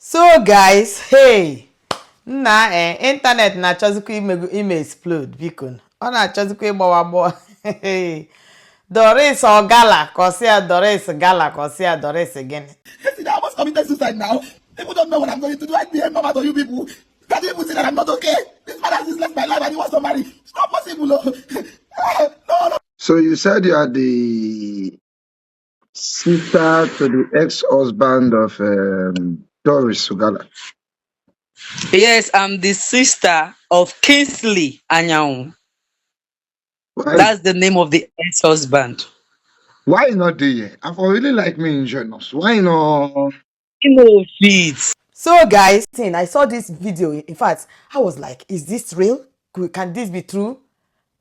So guys, hey, internet na-achọzikwa ime explode biko. Ọ na-achọzikwa ịgbawa agbawa. Doris Ogala kọsịa Doris Gala kọsịa Doris gịnị. I almost committed suicide now. People don't know what I'm going to do. I behave normal to you people. Can't you people see that I'm not okay? This man has just left my life and he wants to marry. It's not possible. No. So you said you are the sister to the ex-husband of Doris Ogala. Yes, I'm the sister of Kingsley Anyang. Why? That's the name of the ex-husband. Why not there? I really like me in journals. Why not? So guys, I saw this video. In fact, I was like, is this real? Can this be true?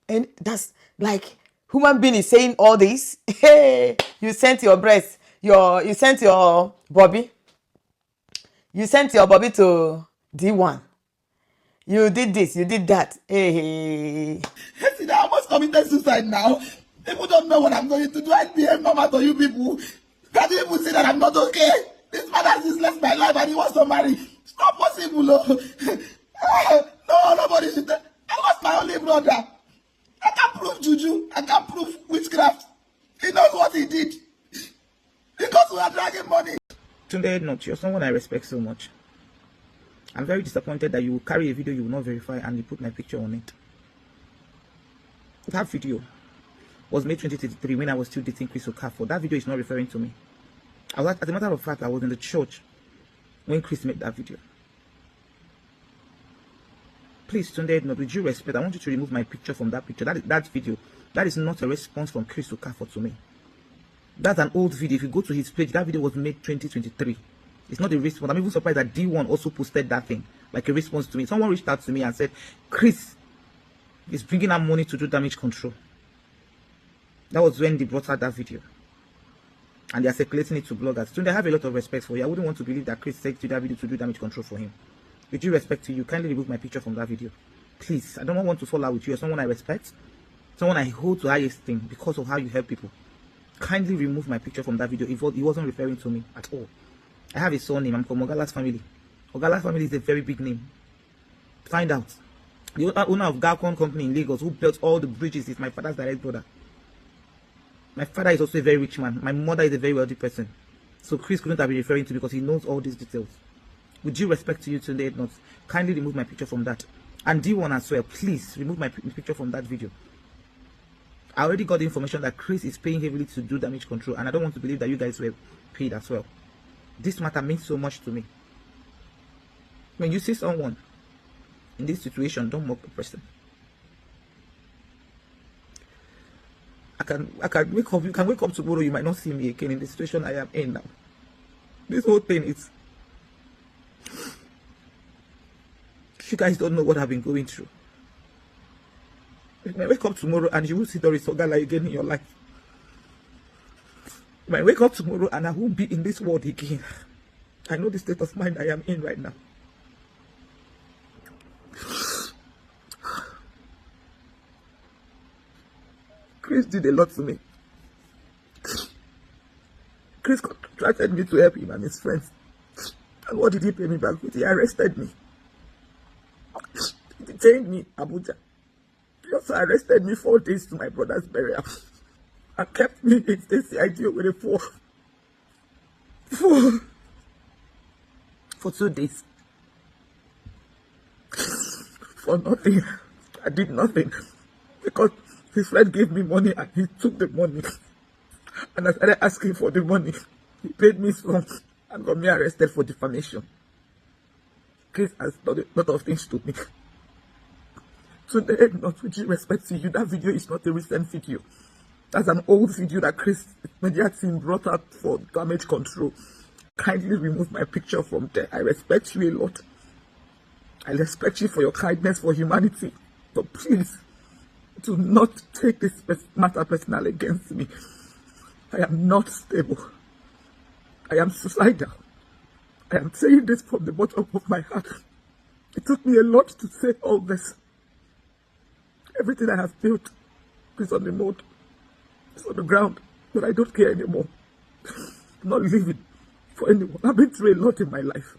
And that's like human being is saying all this. Hey, you sent your breast, you sent your Bobby. You sent your Bobby to D1. You did this, you did that. Hey. I almost committed suicide now. People don't know what I'm going to do. I behave normal to you people. Can't you people see that I'm not okay? This man has just left my life and he wants to marry. It's not possible. No, nobody should. I lost my only brother. I can't prove juju. I can't prove witchcraft. He knows what he did. Because we are dragging money. Tunde, not you're someone I respect so much. I'm very disappointed that you will carry a video you will not verify and you put my picture on it. That video was made 2023 when I was still dating Chris Okafor. That video is not referring to me. As a matter of fact, I was in the church when Chris made that video. Please, Tunde, not with due respect, I want you to remove my picture from that picture. That video, that is not a response from Chris Okafor to me. That's an old video. If you go to his page, that video was made 2023. It's not a response. I'm even surprised that D1 also posted that thing, like a response to me. Someone reached out to me and said, Chris is bringing out money to do damage control. That was when they brought out that video. And they are circulating it to bloggers. So they have a lot of respect for you. I wouldn't want to believe that Chris said to that video to do damage control for him. With due respect to you, kindly remove my picture from that video. Please, I don't want to fall out with you. You're someone I respect, someone I hold to highest thing because of how you help people. Kindly remove my picture from that video. He wasn't referring to me at all. I have a surname. I'm from Ogala's family. Ogala's family is a very big name. Find out. The owner of Galcon company in Lagos who built all the bridges is my father's direct brother. My father is also a very rich man. My mother is a very wealthy person. So Chris couldn't have been referring to because he knows all these details. With due respect to you today, not kindly remove my picture from that. And D1 as well, please remove my picture from that video. I already got the information that Chris is paying heavily to do damage control, and I don't want to believe that you guys were paid as well. This matter means so much to me. When you see someone in this situation, don't mock the person. I can wake up. You can wake up tomorrow. You might not see me again in the situation I am in now. This whole thing is. You guys don't know what I've been going through. You might wake up tomorrow and you will see Doris Ogala again in your life. You might wake up tomorrow and I won't be in this world again. I know the state of mind I am in right now. Chris did a lot to me. Chris contracted me to help him and his friends. And what did he pay me back with? He arrested me. He detained me in Abuja. He also arrested me 4 days to my brother's burial. And kept me in CID with a for 2 days. For nothing. I did nothing. Because his friend gave me money and he took the money. And I started asking for the money. He paid me some and got me arrested for defamation. Chris has done a lot of things to me. Today, not with due respect to you, that video is not a recent video. That's an old video that Chris media team brought up for damage control. Kindly remove my picture from there. I respect you a lot. I respect you for your kindness, for humanity. But please, do not take this matter personal against me. I am not stable. I am suicidal. I am saying this from the bottom of my heart. It took me a lot to say all this. Everything I have built is on the mold. It's on the ground. But I don't care anymore. I'm not living for anyone. I've been through a lot in my life.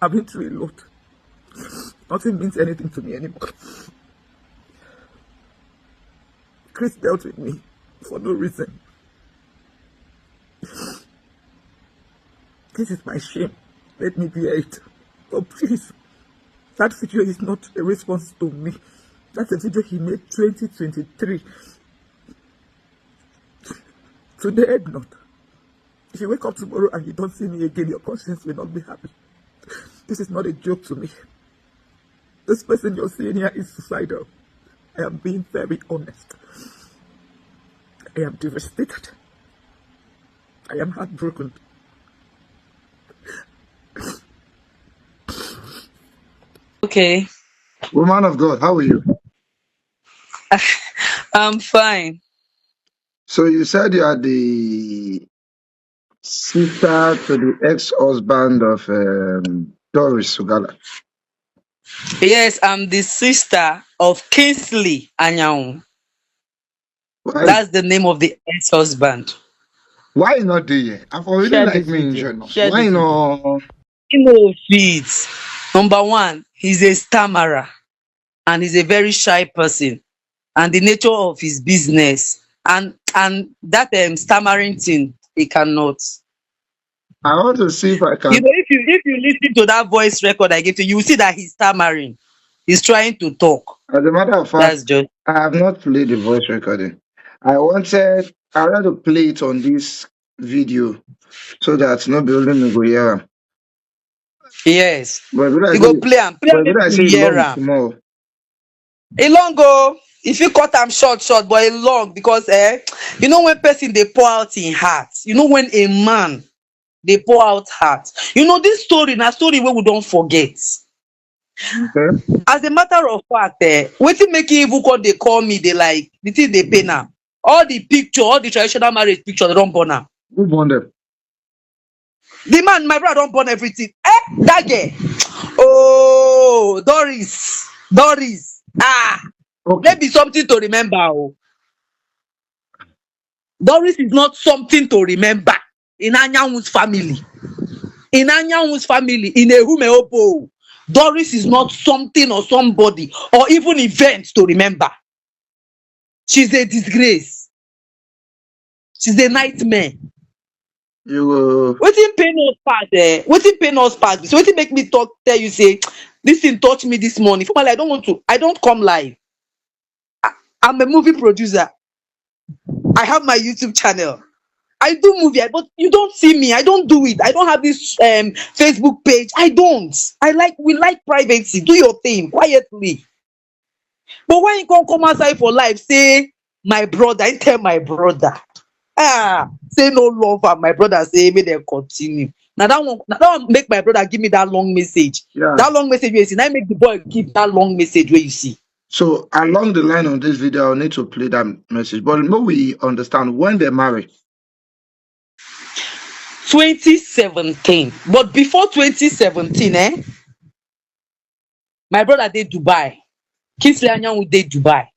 I've been through a lot. Nothing means anything to me anymore. Chris dealt with me for no reason. This is my shame. Let me bear it. But please, that video is not a response to me. That's a video he made 2023. Today, not. If you wake up tomorrow and you don't see me again, your conscience will not be happy. This is not a joke to me. This person you're seeing here is suicidal. I am being very honest. I am devastated. I am heartbroken. Okay. Woman of God, how are you? I'm fine. So you said you are the sister to the ex-husband of Doris Ogala. Yes, I'm the sister of Kingsley Anyaun. Why? That's the name of the ex-husband. Why not do you? I've already Share like this me in video. general. Share Why this video. not? You know, feeds. Number one, he's a stammerer and he's a very shy person. And the nature of his business and that stammering thing, he cannot. I want to see if I You can. know, if you listen to that voice record I gave to you, you will see that he's stammering. He's trying to talk. As a matter of fact, That's just I have not played the voice recording. I wanted to play it on this video so that nobody will go hear. yes. But when I You say, go play and but when I say hear long am. tomorrow, A long go. If you cut am short, but a long because you know when person they pour out in heart. You know when a man they pour out heart. You know this story, na story where we don't forget. okay? As a matter of fact, wetin make you even come they call me, they like the thing they pay now. All the picture, all the traditional marriage picture, they don't burn am. Who won them? The man, my brother don't burn everything. That girl. Oh, Doris. Okay. Maybe something to remember. Oh. Doris is not something to remember in Anyawu's family. In Anyawu's family, in Ehumeopo, Doris is not something or somebody or even events to remember. She's a disgrace. She's a nightmare. You Wetin pain us pass, wetin pain us pass. So wetin make me tell you say this thing touch me this morning. Formally, I don't come live. I'm a movie producer. I have my YouTube channel. I do movie, but you don't see me. I don't do it. I don't have this Facebook page. I don't. We like privacy. Do your thing quietly. But when you come outside for life, say my brother, I tell my brother. Say no love and my brother say may they continue. Now that one make my brother give me that long message. yeah. That long message where you see. Now make the boy give that long message where you see. So along the line of this video, I'll need to play that message. But no, we understand when they marry. 2017. But before 2017, my brother did Dubai. Kingsley Anyaun did Dubai.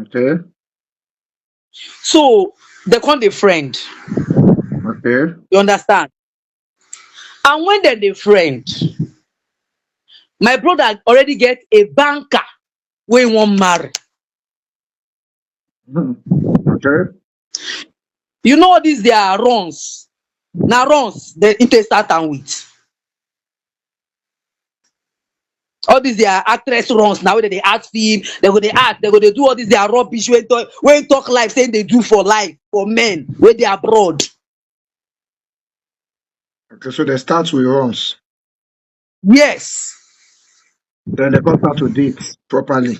Okay. So they call the friend. Okay. You understand? And when they're the friend, my brother already get a banker where he won't marry. Okay. You know all these they are runs. Now runs they into start and with. All these they are actress runs now they act film, they go they act, they go they do all these they are rubbish when talk life saying they do for life for men where they are abroad. Okay, so they start with runs. Yes. Then they come start to date properly.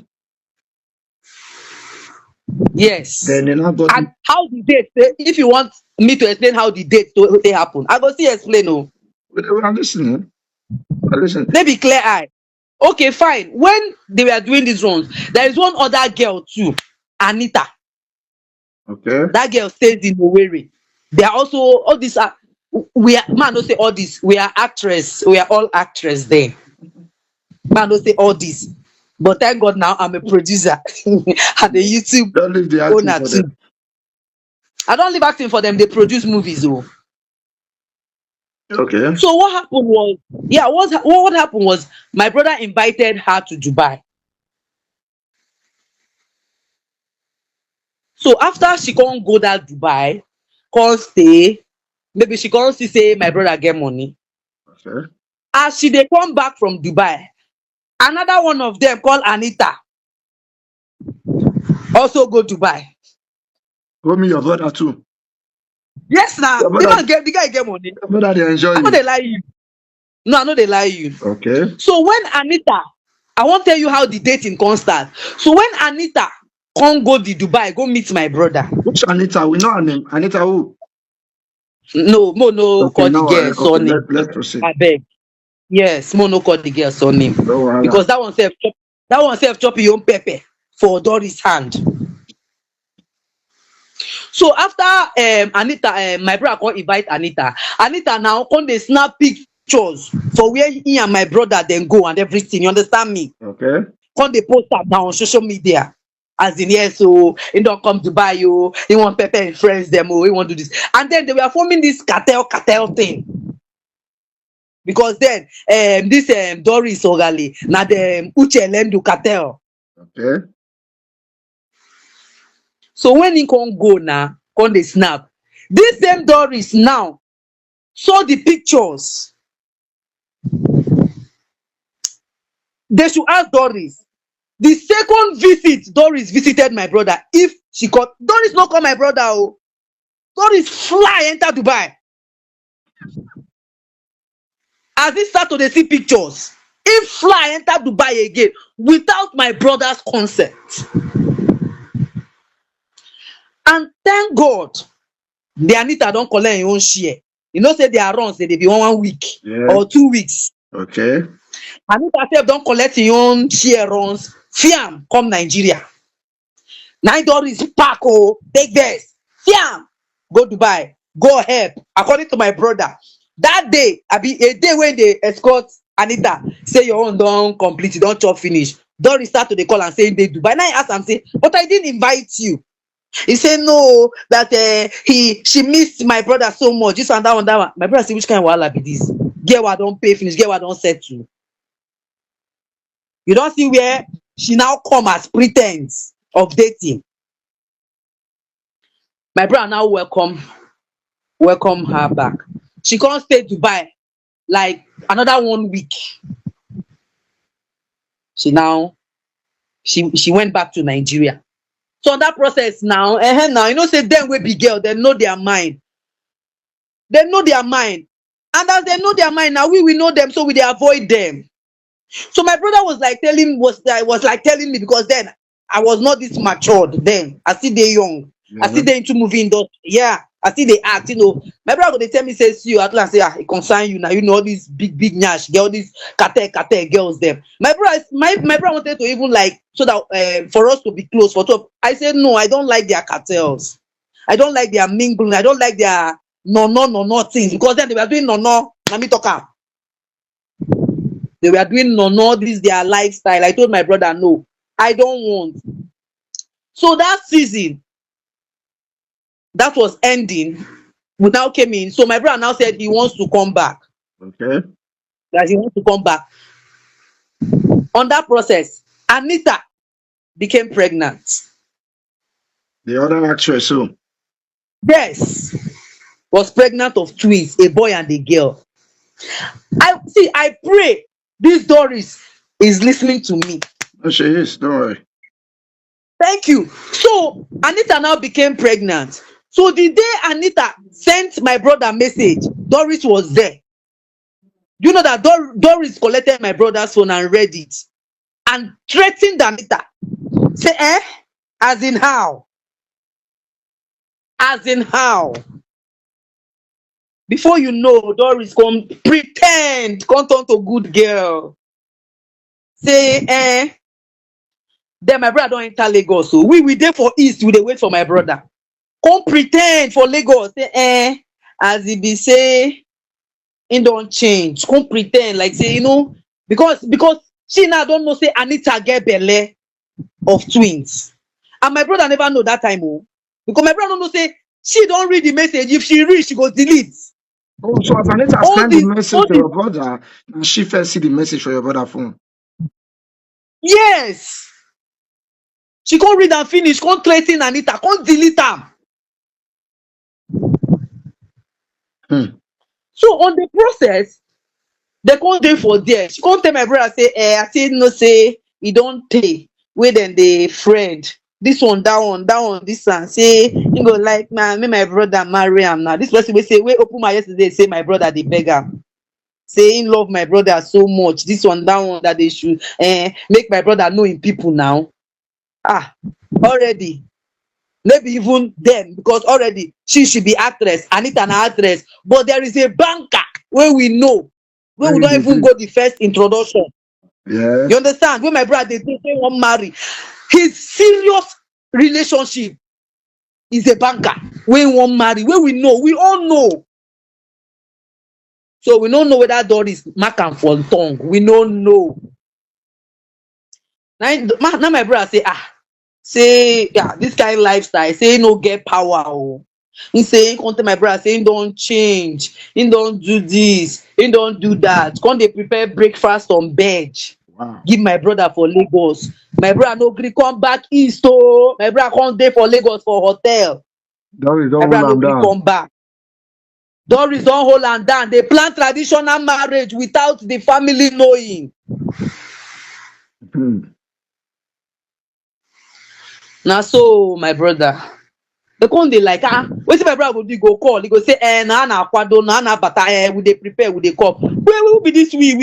Yes. Then they now got And how the date, if you want me to explain how the date they happen, I go see explain. Oh. I'm listening. Listen. Let be clear eye. Okay, fine. When they were doing these runs, there is one other girl too, Anita. Okay. That girl stays in Owerri. They are also all these are we are man don't say all this. We are actress. We are all actress there. Man don't say all this. But thank God now I'm a producer and a YouTube Don't leave the acting owner for too. them. I don't leave acting for them. They produce movies. Oh. Okay. So what happened was, what happened was my brother invited her to Dubai. So after she can't go that Dubai, can't stay, maybe she can't see say my brother get money. Okay. As she dey come back from Dubai, another one of them called Anita also go Dubai. Go me your brother too. Yes, now Your the brother, man get the guy get money. your brother they enjoy I know you. they lie you. No, I know they lie you. Okay. So when Anita, I won't tell you how the dating can start. So when Anita can't go the Dubai, go meet my brother. Which Anita? We know her name. Anita who? No, mo no Okay, call the no girl worry. Okay, surname. let's proceed. I beg. Yes, mo no call the girl surname. No worry. Because that one self chop your own pepper for Doris hand. So after Anita, my brother come invite Anita. Anita now come dey snap pictures for where he and my brother then go and everything. You understand me? Okay. Come dey post am now on social media. As in, yes, so he don't come to buy you, he want pepper and friends them, he want to do this. And then they were forming this cartel thing. Because then this Doris Ogala, na the Uche Lendu cartel. Okay. So when he can't go now, come dey snap. This same Doris now saw the pictures. They should ask Doris. The second visit Doris visited my brother, if she called Doris, not call my brother. Oh, Doris fly enter Dubai. As he start to dey see pictures, he fly enter Dubai again without my brother's consent. And thank God, the Anita don't collect her own share. You know, say their runs, they be 1 week Yeah. or 2 weeks. Okay. Anita sef don collect her own share runs, fiam come Nigeria. Now Doris pack, oh, take this, fiam, go Dubai, go help. According to my brother, that day, I be a day when they escort Anita, say your own don complete, you don chop finish. Doris start to dey call and say dey Dubai. Now I ask am say, but I didn't invite you. He say no, that she missed my brother so much. This one, that one, that one. My brother say, which kind of wahala be this? Get what don't pay finish, get what don't settle. You don't see where she now come as pretense of dating. My brother now welcome her back. She can't stay Dubai like another 1 week. She went back to Nigeria. So that process now, now you know, say them wey be girl, they know their mind. They know their mind. And as they know their mind, now we know them, so we dey avoid them. So my brother was like telling me, because then I was not this matured then. I still dey young. Yeah. I still dey into movie industry. Yeah, I still dey act, you know. My brother go dey tell me, say, see you at last, say, it concern you now. You know all these big nyash, get all these cartel girls them. My brother wanted to even like, so that for us to be close for top. I said no, I don't like their cartels. I don't like their mingling. I don't like their no things, because then they were doing no. Let me talk am. They were doing no, this their lifestyle. I told my brother, no, I don't want. So that season, that was ending, we now came in. So my brother now said he wants to come back. Okay. That he wants to come back. On that process, Anita became pregnant. The other actress too. Yes, was pregnant of twins, a boy and a girl. I pray this Doris is listening to me. Oh, she is. Don't worry. Thank you. So Anita now became pregnant. So the day Anita sent my brother message, Doris was there. You know that Doris collected my brother's phone and read it and threatened Anita. Say, as in how? As in how? Before you know, Doris come turn to good girl. Say, then my brother don't enter Lagos. So we there for East, we dey wait for my brother. Come pretend for Lagos. Say, as he be say, he don't change. Come pretend like, say, you know, because she now don't know, say Anita get belle of twins. And my brother never know that time, oh. Because my brother don't know, say she don't read the message. If she read, she go delete. Oh, so as Anita All send the this, message all to this, your brother, and she first see the message for your brother phone. yes. She can't read and finish, can't threaten Anita, can't delete them. Hmm. So on the process, they can't do for there. She can't tell my brother, say, I say, no, say, he don't pay. Wait, then the friend. This one, that one, this one. Say, you go like, man, me, my brother marry him now. This person will say, wait, open my yesterday, say, my brother, the beggar. Say, he love my brother so much. This one, that one, that they should make my brother know in people now. Ah, already. Maybe even then, because already she should be actress, Anita an actress, but there is a banker where we know, where we Where don't they even do? go the first introduction. Yeah. You understand? When my brother they won't marry, his serious relationship is a banker. When won't marry, where we know, we all know. So we don't know whether Doris mark am for tongue. We don't know. Now my brother say, say, yeah, this kind of lifestyle, say he no get power. Oh. He say, he come tell my brother, say he don't change, he don't do this, he don't do that. Come they prepare breakfast on bed. Wow. Give my brother for Lagos. My brother no gree come back east. Oh, my brother come dey for Lagos for hotel. Doris My don't hold brother no am gree down. come back. Doris don hold am down. They plan traditional marriage without the family knowing. Hmm. Na so my brother. They come dey like, wetin my brother go do? Go call. He go say, na akwado, na bata, we dey prepare, we dey come. Where will be this? We.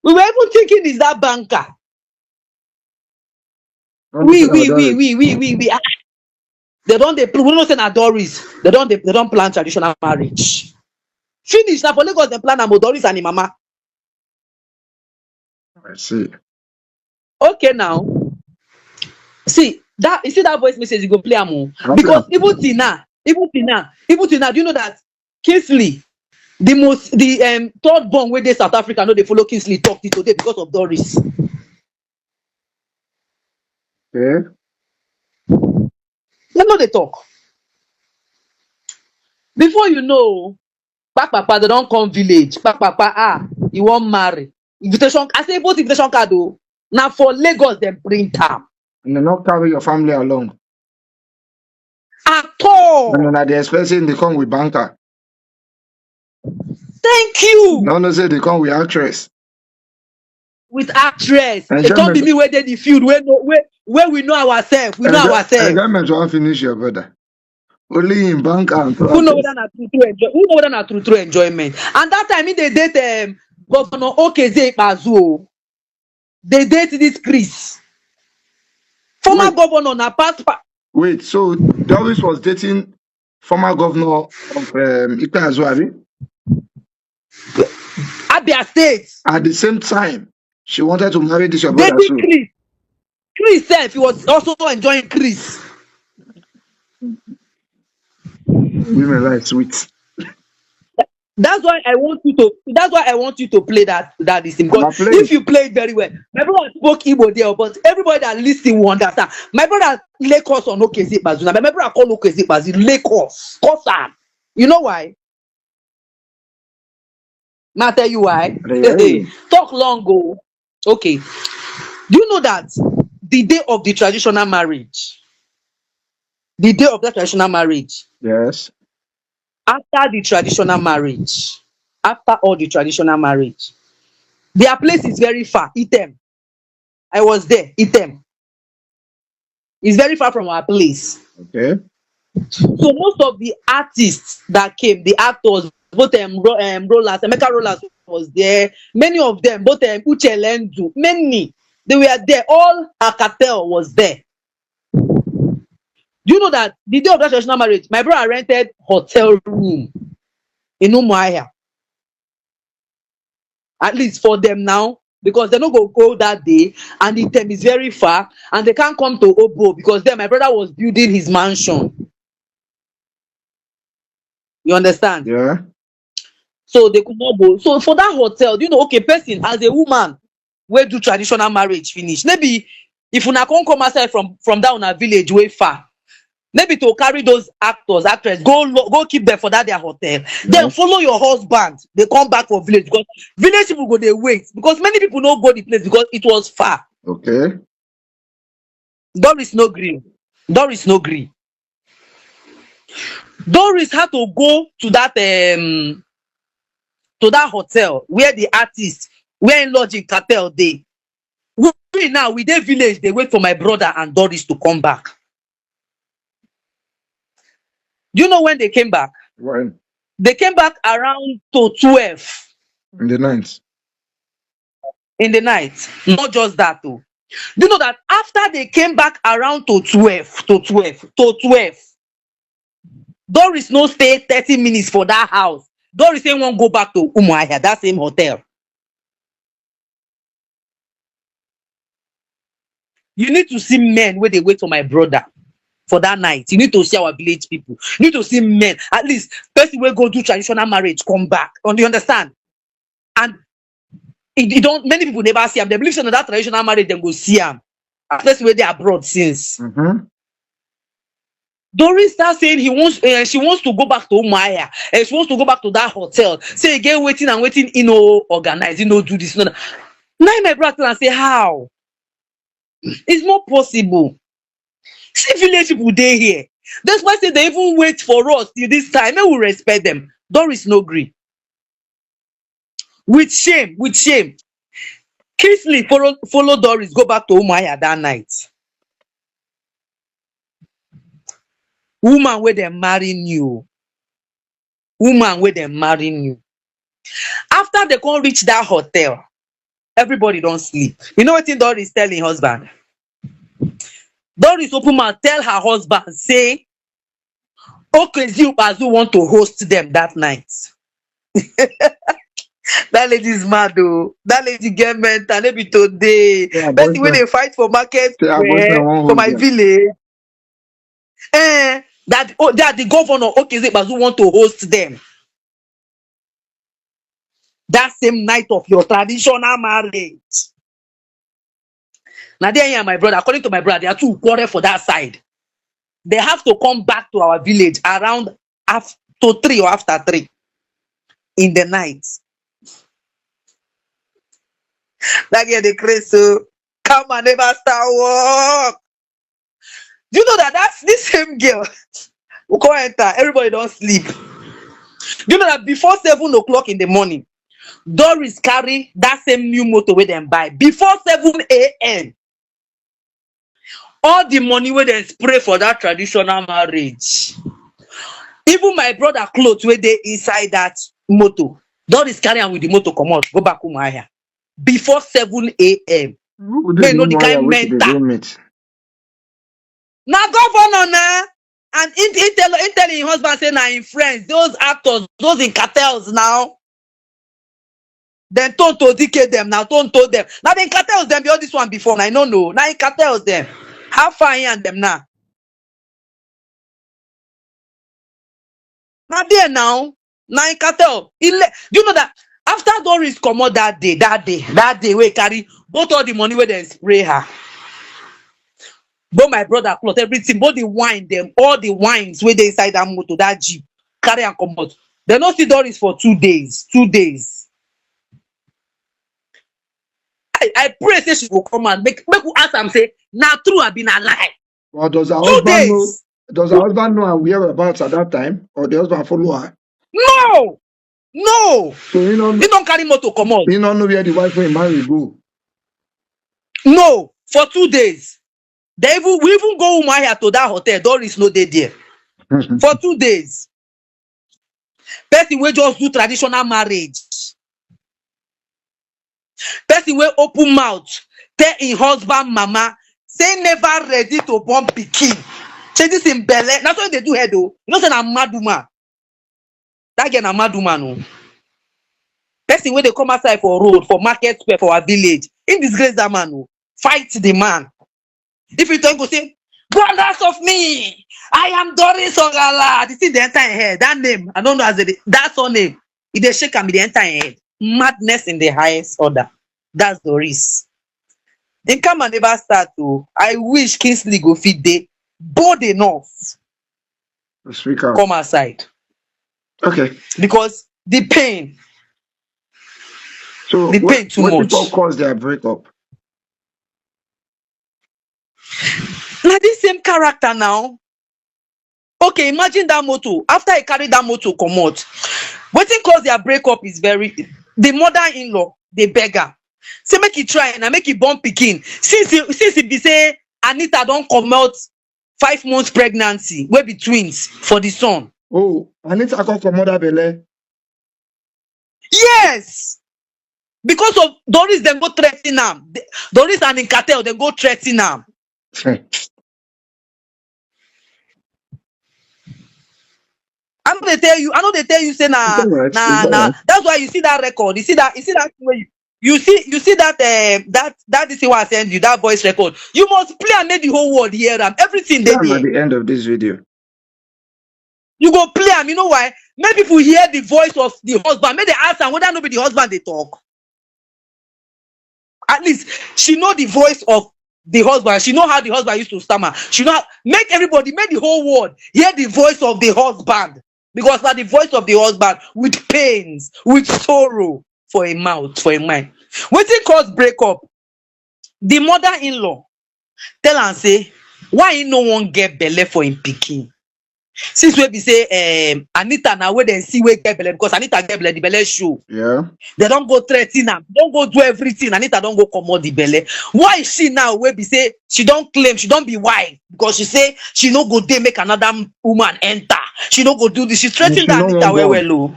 We were even thinking, is that banker? Don't say about Doris. We. They don't. We don't say na Doris. They don't plan traditional marriage. Finish na for Lagos. They plan am Doris and him mama. I see. Okay now. See that. You see that voice message? You go play am Happy. because even till now. Do you know that Kingsley, the third born wey dey South Africa, no dey follow Kingsley talk till today because of Doris. Okay. Dem no dey talk. Before you know, kpakpakpa they don come village. Kpakpakpa, you wan marry. Invitation, I say both invitation card o. Na for Lagos dem print am. And they not carry your family along. At And then all. at the expenses they come with banker. Thank you. No, say they come with actress. With actress. It can't Enjoyment. be me where dey the field where we know ourselves. We know ourselves. Enjoyment won't finish your brother. Only in banker and Who know actress. whether na true enjoyment. And that time he dey date Governor Okeze Ikpeazu o. They date this Chris. Former governor na past. Wait, so Doris was dating former governor of Ikpeazu, abi? Abia State. At the same time, she wanted to marry this your brother Dating too. Chris. Chris sef, he was also enjoying Chris. Women like sweet. That's why I want you to play that this thing. I'ma Because play if it. you play it very well, my brother spoke Igbo there, but everybody that listen will understand. My brother Lagos on Okeze Ikpeazu. My brother call Okeze Ikpeazu Lagos. Kosan. You know why? May I tell you why? Hey. Talk long go. Okay. Do you know that the day of the traditional marriage, Yes. after all the traditional marriage, their place is very far. Item. I was there. Item. It's very far from our place. Okay. So most of the artists that came, the actors, both Rollers, Emeka Rollers was there. Many of them, both Uche Lendu, many, they were there. All Alcatel was there. Do you know that the day of that traditional marriage, my brother rented hotel room in Umuahia? At least for them now, because they no go that day, and the time is very far, and they can't come to Obo because then my brother was building his mansion. You understand? Yeah. So they could not go. So for that hotel, you know, okay, person as a woman, where do traditional marriage finish? Maybe if una come outside from down a village way far, maybe to carry those actors, actresses, go keep them for that their hotel. Then Yes. follow your husband. They come back for village because village people go they wait because many people don't go the place because it was far. Okay. Doris no green. Doris no green. Doris had to go to that hotel where the artist where in lodging cartel they. We now with the village they wait for my brother and Doris to come back. Do you know when they came back? When? They came back around to 12 In the night. in the night. Not just that too. Do you know that after they came back around to 12, Doris no stay 30 minutes for that house. Doris say won't go back to Umuahia, that same hotel. You need to see men where they wait for my brother for that night. You need to see our village people. You need to see men. At least person will go do traditional marriage, come back. Do you understand? And it don't many people never see them. They believe in that traditional marriage, then go see them. Especially where they are abroad since. Mm-hmm. Doris starts saying she wants to go back to Umaya. She wants to go back to that hotel. Say again, waiting, organize, do this, Now my brother and say, how? It's not possible. See village people they here. That's why I say they even wait for us till this time. May we respect them. Doris no agree. With shame. Kingsley follow Doris go back to Umaya that night. Woman where they marrying you. After they can't reach that hotel, everybody don't sleep. You know what Doris telling husband? Doris open mouth tell her husband, say, okay, Bazu want to host them that night. That lady is mad though. That lady get mental. Maybe today. Yeah, But when they fight for market for my village. That the governor, okay, Bazu want to host them. That same night of your traditional marriage. Now there my brother, according to my brother, there are two quarrel for that side. They have to come back to our village around after 3 or after 3 in the night. That get the crazy, so come and never start work. Do you know that's this same girl who come enter, everybody don't sleep. Do you know that before 7 o'clock in the morning, Doris carry that same new motor where them buy before 7 a.m. All the money where they spray for that traditional marriage. Even my brother clothes where they inside that motor. Doris carry am with the motor come out, go back home here. Before 7 a.m. They know the kind mental. Now governor now. And he telling his husband say now in friends, those actors, those in cartels now. Then don't dedicate them now, don't told them. Now they in cartels them, be all this one before. Now I don't know. Now in cartels them. How far here and them now? Now there now in cartel. Do you know that after Doris come out that day we carry both all the money where they spray her. Both my brother cloth, everything, both the wine, them, all the wines where they inside that motor, that jeep, carry and come out. They not see Doris for 2 days. 2 days. I pray say she will come and make you ask and say, now true I've been alive. Well, does her 2 days. Does her husband know her whereabouts at that time? Or the husband follow her? No. So he don't carry motor come out. He don't know where the wife will marry go. No, for 2 days. We even go here to that hotel. Doris no dey there. For 2 days. Person will just do traditional marriage. Person will open mouth, tell his husband, mama, say never ready to born pikin. Say this in belle. That's what they do here though. You know, say na mad woman. That girl na mad woman. No. Person when they come outside for road, for market square, for our village. In disgrace that man. No. Fight the man. If you don't go say, brothers of me, I am Doris Ogala. This is the entire head. That name, I don't know as that's her name. If they shake me the entire head. Madness in the highest order. That's Doris. Then come and never start to. I wish Kingsley go fit day bold enough Speak out. come outside. Okay. Because the pain So what too what much. people cause their breakup? Now this same character now. Okay, imagine that motor. After I carry that motor come out, wetin cause their breakup is the mother-in-law, the beggar. Say make he try and make he born pikin. Since he be say Anita don comot 5 months pregnancy, wey be twins for the son. Oh, Anita come from mother belle. Yes, because of Doris, dem go threaten am. Doris and im cartel, dem go threaten am. I know they tell you say It's na all right. It's na all na. right. That's why you see that record. You see that thing where you see that this thing I send you, that voice record. You must play and make the whole world hear am. Everything they I'm at there. the end of this video. You go play am. You know why? Make people hear the voice of the husband. Make they ask am whether no be the husband they talk. At least she know the voice of the husband. She know how the husband used to stammer. She know make the whole world hear the voice of the husband. Because that the voice of the husband with pains, with sorrow for a mouth, for a mind. Wetin cause breakup? The mother-in-law tell am say why he no wan get belle for him pikin. Since wey be say Anita na wey dem see wey get belle, because Anita get belle, the belle show. Yeah. They don go threaten am, don go do everything. Anita don go comot the belle. Why she now wey be say she don claim, she don be wife, because she say she no go dey make another woman enter. She no go do this. She threaten she that no Anita wan well born. well o.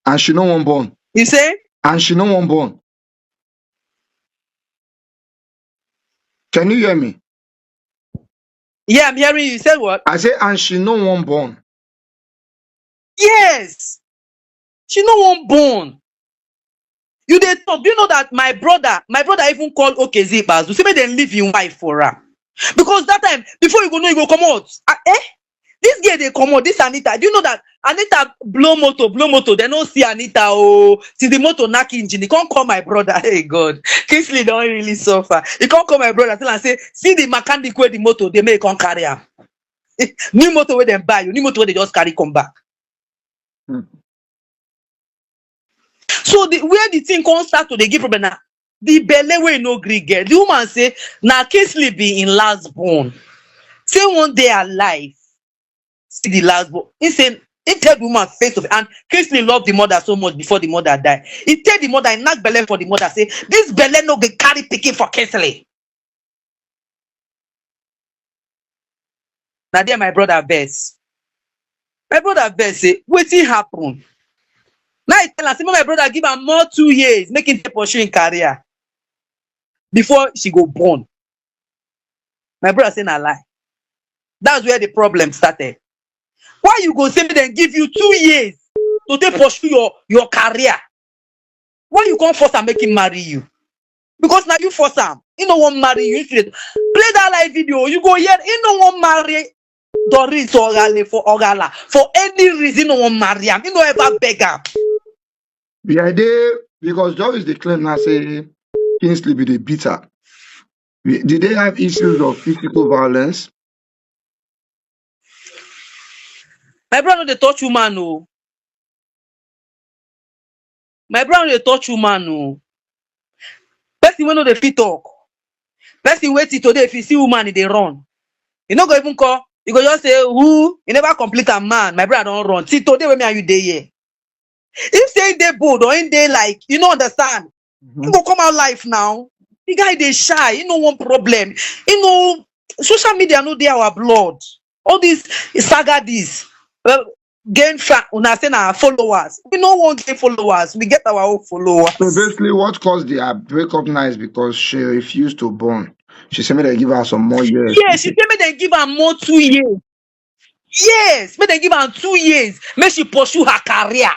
And she no wan born. You say? And she no wan born. Can you hear me? Yeah, I'm hearing you. You said what? I say, and she no wan born. Yes. She no wan born. You dey talk. Do you know that my brother even called Okezie Ikpeazu say make dem leave him wife for her? Because that time, before you go know, you go come out. This girl dey come out, this Anita. Do you know that Anita blow motor, they no see Anita till the motor knack engine. He can't call my brother. Hey God, Kingsley don't really suffer. He can't call my brother tell and say, see the mechanic where the motor they make come carry am. New motor where they buy you, new motor where they just carry come back. So where the thing come start to they give problem now, the belle wey no gree get. The woman say, now Kingsley be in last born. Say one day alive, see the last born. He said, he tell the woman face to face, and Kingsley loved the mother so much before the mother died. He tell the mother, he knock belle for the mother, say, this belle no get carry pikin for Kingsley. Now there my brother vex. My brother vex say, wetin happen? Now I tell her, say, my brother give her more 2 years, make him pursue him career before she go born. My brother say na lie. That's where the problem started. Why you go say them give you 2 years to take pursue your career? Why you can't force and make him marry you? Because now you force him. He no want marry you. Play that live video. You go here. He no want marry Doris Ogala for any reason. No one marry him. He no ever beg him. The idea, because Doris the claim now say Kingsley be the beater. Did they have issues of physical violence? My brother, they touch woman, no. My brother, they touch woman, no. Person wey no dey fit talk. Person wait till today if you see woman, they run. You no go even call. You go just say, who? You never complete a man. My brother don't run. See, today when me and you dey here. If say they bold or in they like, you don't understand. You go come out life now. The guy they shy. You know one problem. You know, social media know they our blood. All these saga this. Gain una say na followers. We no want gain followers. We get our own followers. So basically, what caused the breakup now is because she refused to born. She said, "May they give her some more years." Yeah, she said, "May they give her more 2 years." Yes, may they give her 2 years. May she pursue her career.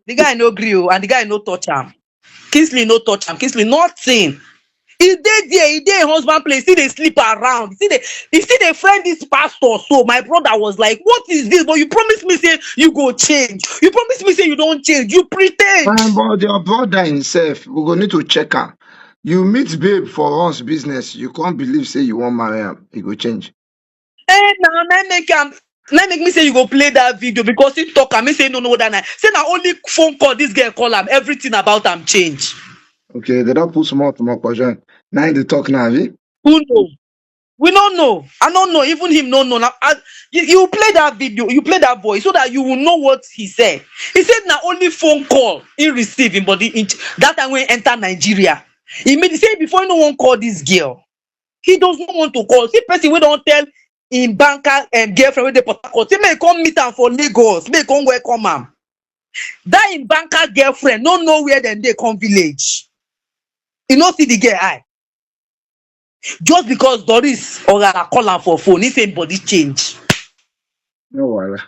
The guy no agree, and the guy no touch him. Kingsley no touch him. Kingsley nothing. He dey there, he dey husband place, see they sleep around. See they friend this pastor. So my brother was like, what is this? But you promised me say you go change. You promised me say you don't change. You pretend. But your brother himself, we go need to check her. You meet babe for once business, you can't believe say you won't marry him. He go change. Now make me say you go play that video because he talk and me say no that night. Say now only phone call this girl call him, everything about him change. Okay, they don't put small to more question. Now they talk now, eh? Who know? We don't know. I don't know. Even him don't know. Now, you play that video, you play that voice so that you will know what he said. He said now only phone call he receive him, but that time when he enter Nigeria. He made say before no one call this girl. He does not want to call. See person we don't tell him banker and girlfriend when they put call. Say may come meet am for Lagos. May come welcome am. That in banker girlfriend no know where then they come village. You know see the girl eye. Just because Doris Ogala call am for phone, he say body change. No worry.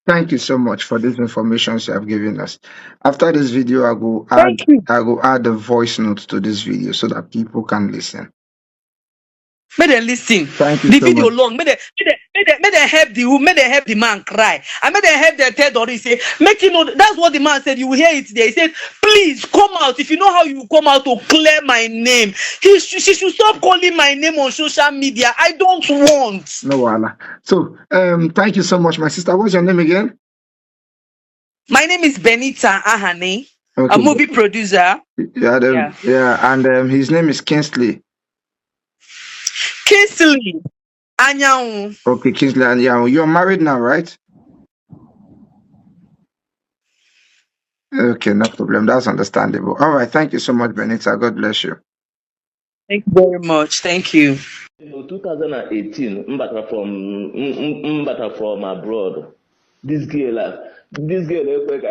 Thank you so much for this information you have given us. After this video, Thank you. I will add the voice notes to this video so that people can listen. Make them listen. Thank you The so video much. long. Make them help the man cry. And make them help the tell Doris say, make you know that's what the man said. You will hear it there. He said, please come out. If you know how you come out to clear my name. She should stop calling my name on social media. I don't want. No worry. So, thank you so much, my sister. What's your name again? My name is Benita Ahane, Okay. a movie producer. Yeah, and his name is Kingsley. Kingsley Anyanwu. Okay, Kingsley, and yeah, you're married now, right? Okay, no problem. That's understandable. All right, thank you so much, Benita. God bless you. Thank you very much. Thank you. 2018, mbata from abroad. This girl ekwe ka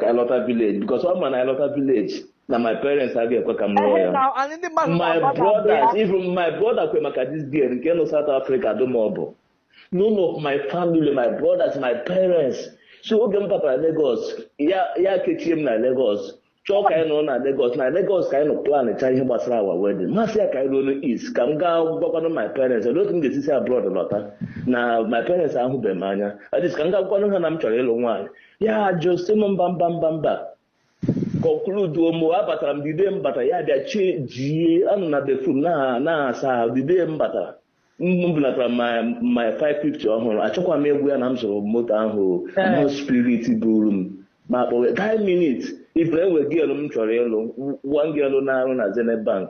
Ilota village because one man Ilota village. Now my parents have a come lawyer. My brothers, even my brother came at this girl in South Africa, do more. None of my family, my brothers, my parents. So oge papa Lagos, ya kechie na Lagos. Chọọ ka anyị nọ na Lagos. Na Lagos ka anyị nọ plan ịcha ihe gbasara our wedding. Masị ya ka anyị ruo n'East ka m gaa gwakwanụ my parents. Olee otu m ga-esi si abroad lọta na my parents ahụbeghị m anya. Adịs ka m gaa gwakwanụ ha na m chọrọ ịlụ nwaanyị. Ya jụ sị m mba. Conclude ụmụ abatara m dide m batara ya bịa jie anụ na befum na-asa dide m batara. M bulatara my 550 ọhụrụ achọkwa m egwu ya na m zụrụ moto ahụ mmụọ spirit buru m ma kpọwe 5 minutes ife enwe gịelụ m chọrọ ịlụ one gịelụ na-arụ na Zenith Bank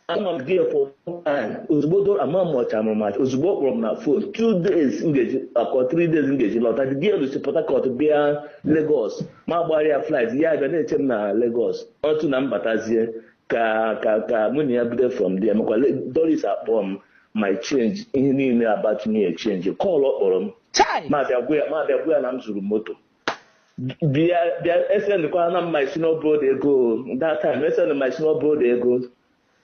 ama m gị for time ozugbo ama m ọcha amụmacha ozugbo kpọrọ m na phone 2 days ngeji akọ 3 days ngeji lọta the gịelụ si Port Harcourt bịa Lagos ma gbara ya flight ya bịa na-eche m na Lagos otu na mbatazie ka mụ na ya bido from there makwa Doris akpọ m my change ihe niile about me change call ọ kpọrọ m ma bịa gwa ya na m zụrụ moto bịa esendịkwa na my senior brother ego that time esend my senior brother ego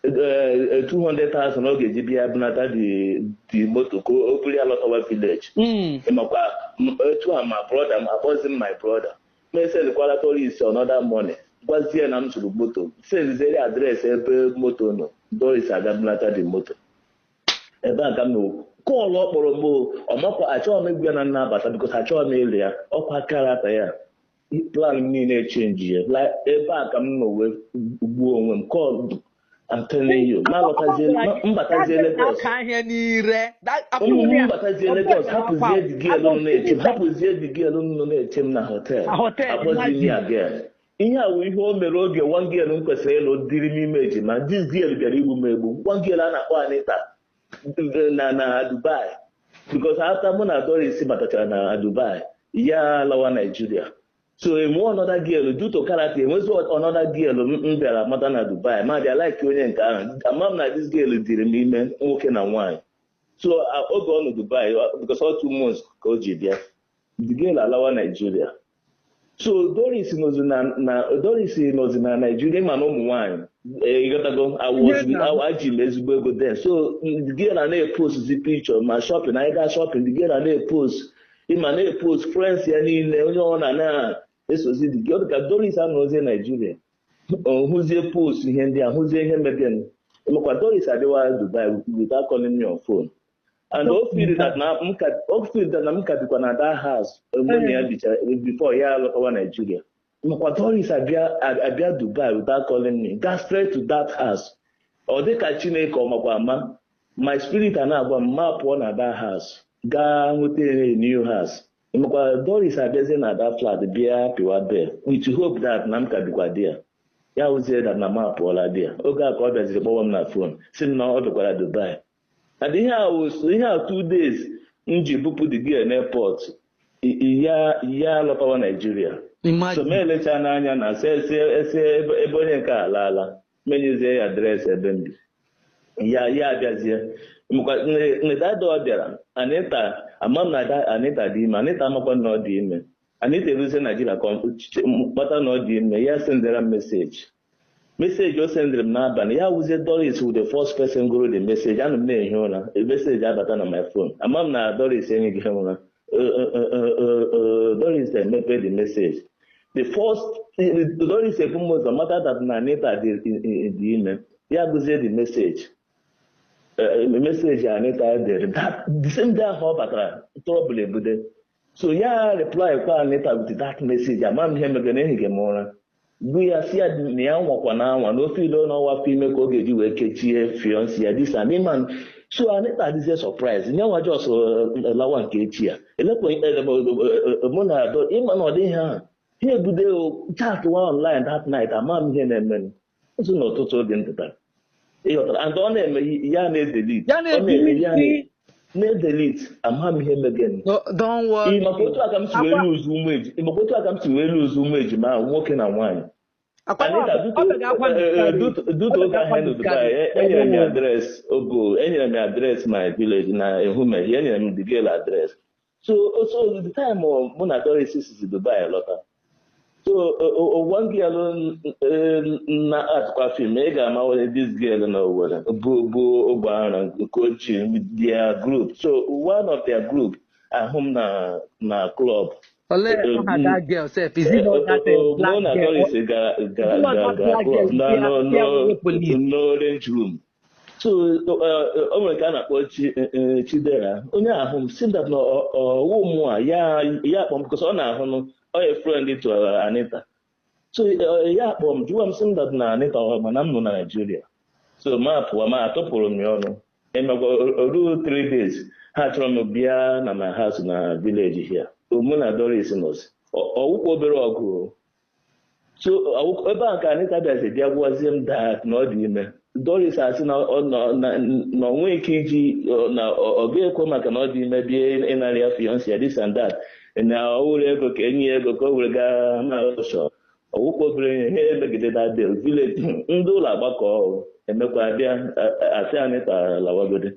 200,000 ọ ga-eji bịa bunata the moto ka o buru ya lọtawa village makwa etu a ma brother m akpọzi m my brother ma esendịkwara Doris another money gwazie na m zụrụ moto sendizeri adreesị ebe moto nọ Doris aga bunata the moto ebe a ka m na kọọlụ ọ kpọrọ m ọmakwa achọghị m egwu ya na nnabata bikos achọghị m ịlụ ya ọkwa karata ya plan m niile chenji ya ebe a ka m nọ wee gbuo onwe m kọl I'm telling you mbatazie Lagos mbatazie Lagos hapụzie the girl nọ na-eche m na hotel akpọzi ya girl ihe a wụ ihe o mere oge one girl m kwesịrị ịlụ dịrị n'ime ejima this girl bịara igbu m egbu one girl a na-akpọ Anita na Dubai because after mụ na Doris batachara na Dubai ya lawa Nigeria so enwe another girl due to character enwezi another girl m bịara mata na Dubai ma bịa like onye nke ahụ ama m na this girl dịrị m ime nwoke na nwaanyị so oge ọ nọ Dubai because all 2 months ka o ji bịa the girl alawa Nigeria so Doris nọzi na Nigeria ma na ụmụ nwaanyị ịghọtago aji m ezigbo ego den so the girl na-epost picture ma shopping anyị gaa shopping the girl na-epost ịma na-epost friends ya niile onye ọ na-esozi the girl ka Doris anọzie Nigeria hụzie post ihe ndị a hụzie ihe mebien makwa Doris adịwa Dubai without calling me on phone and o feel that na m ka dịkwa na that house mgbe ya bichara before ya alọtawa Nigeria makwa Doris abịa Dubai without calling me got straight to that house ọ dịka Chineke ọ makwa ama my spirit na-agwa m ma pụọ na that house gaa nweta new house. Mekwa Doris abịazie na that flat bịa pịwa bel with hope that na m ka bikwa di ya. Ya wụzie that na m apụọla di ya. Oge a ka ọ bịaziri kpọwa m na phone sị m na ọ bịakwara Dubai. And ihe a 2 days m ji bupụ the girl n'airport ya lọtawa Nigeria. So m elecha n'anya na ese ebe onye nke alaala menyezie ya adreesị ebe m bi. Ya abịazie Dada ọ bịara Anita ama m na Anita dị ime. Anita amakwa na ọ dị ime. Anita eruzie Nigeria kpata na ọ dị ime. Ya sendera m meseji o sendere m n'abalị. Ya wụzie Doris with the first person gụrụ the message. Ana m na-ehi ụra meseji abata na my phone. Ama m na Doris enyeghị ụra. Doris emepe the message. The first Doris ekwumụzọ mata that na Anita dị ime. Ya gụzie the message. Message Anita dere the same day ahụ ọ batara trouble ebude. So ya reply kwa Anita with that message. Ama m ihe megana ehighi m ụra. Bu ya si ya na ya nwakwa na anwa n'ofe ilo n'ọnwa ime ka ọ ga-eji wee kechie fiancé ya this and man. So Anita dịzie surprise. Nye nwa jos lawa nke echi ya. Elekwa mụ na ịma na ọ dịghị ha. Ha ebude chat online that night. Ama m ihe na-eme. Nso n'ụtụtụ oge ntụtara. And ọ na-eme ya na-edelete. Na-edelete ama m ihe megani. Don't worry. Maka otu aka m si wee lose ụmụ ejima nwoke na nwaanyị. Duto oge ahụ na Dubai enyere m adreesị Ogo, enyere m adreesị my village na Ehumehie, enyere m the girl adreesị. So the time mụ na Doris si Dubai lọta. So one girl na-atụkwa film ị ga-ama were this girl na Owerri bụ Ogbahara coaching with their group. So one of their group ahụ m na club. That girl self is it not that black girl? Doris no orange room. So o nwere ka a na-akpọ Chidera onye ahụ m si that na ọwụ mụ a ya akpọ m because ọ na-ahụ a friend to Anita. So ya akpọ m jụwa m sị that na Anita mana m nọ na Nigeria. So ma pụọ ma atọpụrụ m ya ọnụ. Emekwa oru 3 days ha chọrọ m bịa na my house na village here. Mụ na Doris nọzi ọwụkwa obere ọgụ. So ebe a ka Anita bịazi bịa gwazie m that na ọ dị ime. Doris asị na onwe ike iji na ọ ga-ekwe maka na ọ dị ime bịa ịnarị ya fiancé ya this and that. Na ọwụrụ ego ka enyi ya ego ka o were gaa n'ọshọ. Ọwụkwa obere ihe emegide that day village ndị ụlọ agbakọ emekwa bịa asị Anita lawagode.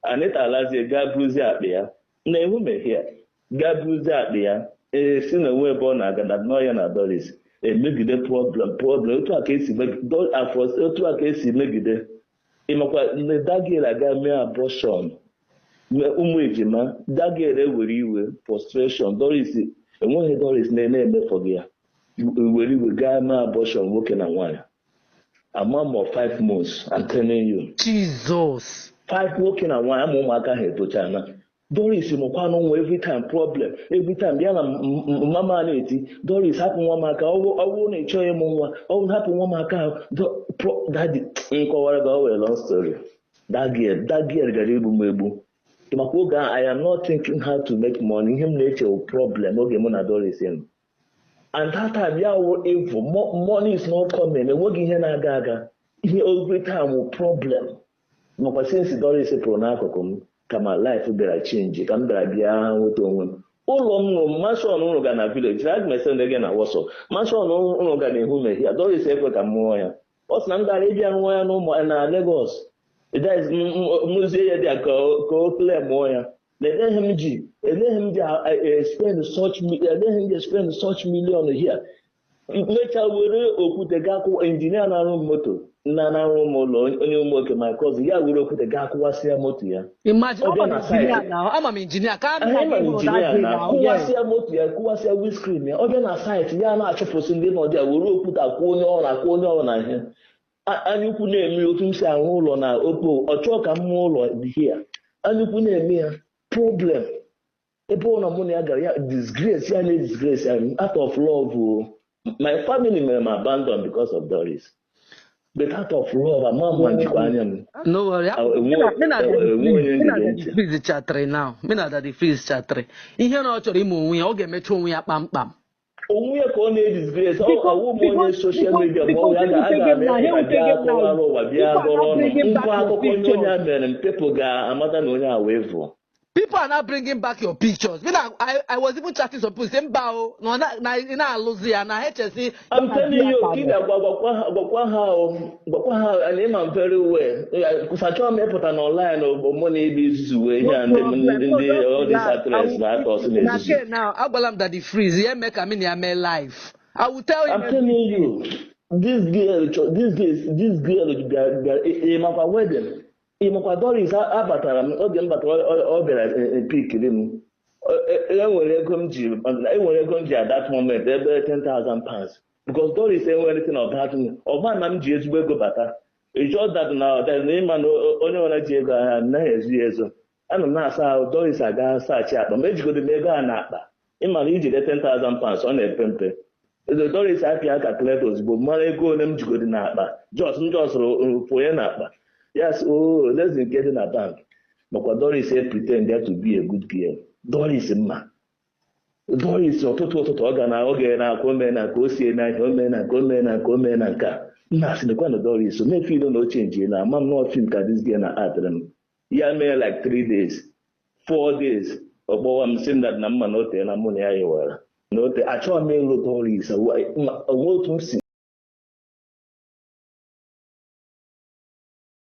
Anita alazie gaa buruzie akpa ya na Ehumehie gaa buruzie akpa ya si na onwe ebe ọ na-aga na nọ ya na Doris emegide problem otu a ka esi megide ịmakwa dagel aga mee abortion ụmụ ejima dagel ewere iwe frustration Doris enweghị Doris na-emefọ gị ya were iwe gaa mee abortion nwoke na nwaanyị. Ama m 5 months I'm telling you. Jesus. 5 nwoke na nwaanyị ama ụmụaka ha etochana. Doris mụkwa n'ụwa every time problem every time ya na mama na-eti Doris hapụ nwa m aka ọ bụrụ na ị chọghị ịmụ nwa ọ bụrụ hapụ nwa m aka daddy nkọwara gị ọ were long story. That girl gara egbu m egbu. Maka oge I am not thinking how to make money. Ihe m na-eche problem oge mụ na Doris nọ. And that time ya wụ evil money is not coming. Enweghị ihe na-aga aga. Ihe every time problem. Makwa since Doris pụrụ n'akụkụ m ka my life bịara change ka m bịara bịa nweta onwe m. Ụlọ m nụrụ mansion ụlọ ga na village na agmese ndị gị na WhatsApp mansion ụlọ ga na Ehumehie Doris ekwe ka m mụọ ya. Ọ sị na m gara ịbịa rụọ ya na Lagos. Mụzie ya dị ka o kle mụọ ya. Eleghị m ji spend such million here. Mechaa were okwute gaa kwụwa injinia na-arụ moto na-arụ m ụlọ onye ụmụoke my cousin ya were okwute gaa kwụwasịa moto ya. Imagine ama m injinia ka kwụwasịa moto ya kwụwasịa windscreen ya ọ bịa na site ya na-achụpụsị ndị nọdụ ya were okwute akwụ onye ọrụ na ihe anya ukwu na-eme otu m si arụ ụlọ na Okpo ọ chọọ ka m mụọ ụlọ dị ya anya ukwu na-eme ya problem ebe ọ na mụ na ya gara ya disgrace ya na disgrace ya out of love. My family mere m abandon because of Doris. but out of love ama njikwa anya m. No worry. Freeze chatri now. Me na that the freeze chatri. Ihe na ọ chọrọ ime onwe ya, ọ ga-emecha onwe ya kpamkpam. Onwe ya ka ọ na-edisgrace ọwụ m onye social media ma ọ aga bịa akọwara ụwa bịa gọrọ ọnụ ngwa akụkọ onye a mere m people ga-amata na onye a wee vụọ. People are not bringing back your pictures. I was even chatting some people saying, "Bao, no, na Luzia, na HSC." I'm telling you, Kida, Gwakwa, and him I'm very well. Because I try to put an online or money is way and all these address that also. Now, I believe that the freeze here make a mini life. I will tell you. I'm telling you, this girl, wedding. Ịmakwa Doris abatara m oge m batara ọ bịara pikiri m enwere ego m ji at that moment ebe 10,000 pounds because Doris enwere anything of that ọgba na m ji ezigbo ego bata just that na ịma na onye nwere ji ego ahụ anaghị ezu ya ezo ana m na-asa ahụ Doris aga saachị akpa ma ejigodo m ego a na akpa ịma na ijide 10,000 pounds ọ na-epe mpe Doris apịa calculate ozugbo mara ego ole m jigodo na akpa just pụnye na akpa. Yes, let's get in a bank. But Doris said pretend there to be a good girl. Doris ma. Doris ọtụtụ ọ oge na-akụ na ka o sie na ihe ome na nka. Nna sị na Doris o mefe ilo na o chenji na ama m na film ka this girl na adịrị m. Ya mee like 3 days, 4 days. Ọ kpọwa m sị na mma na ote na mụ na ya yiwara. Na ote achọghị m ịlụ Doris. Onwe otu m si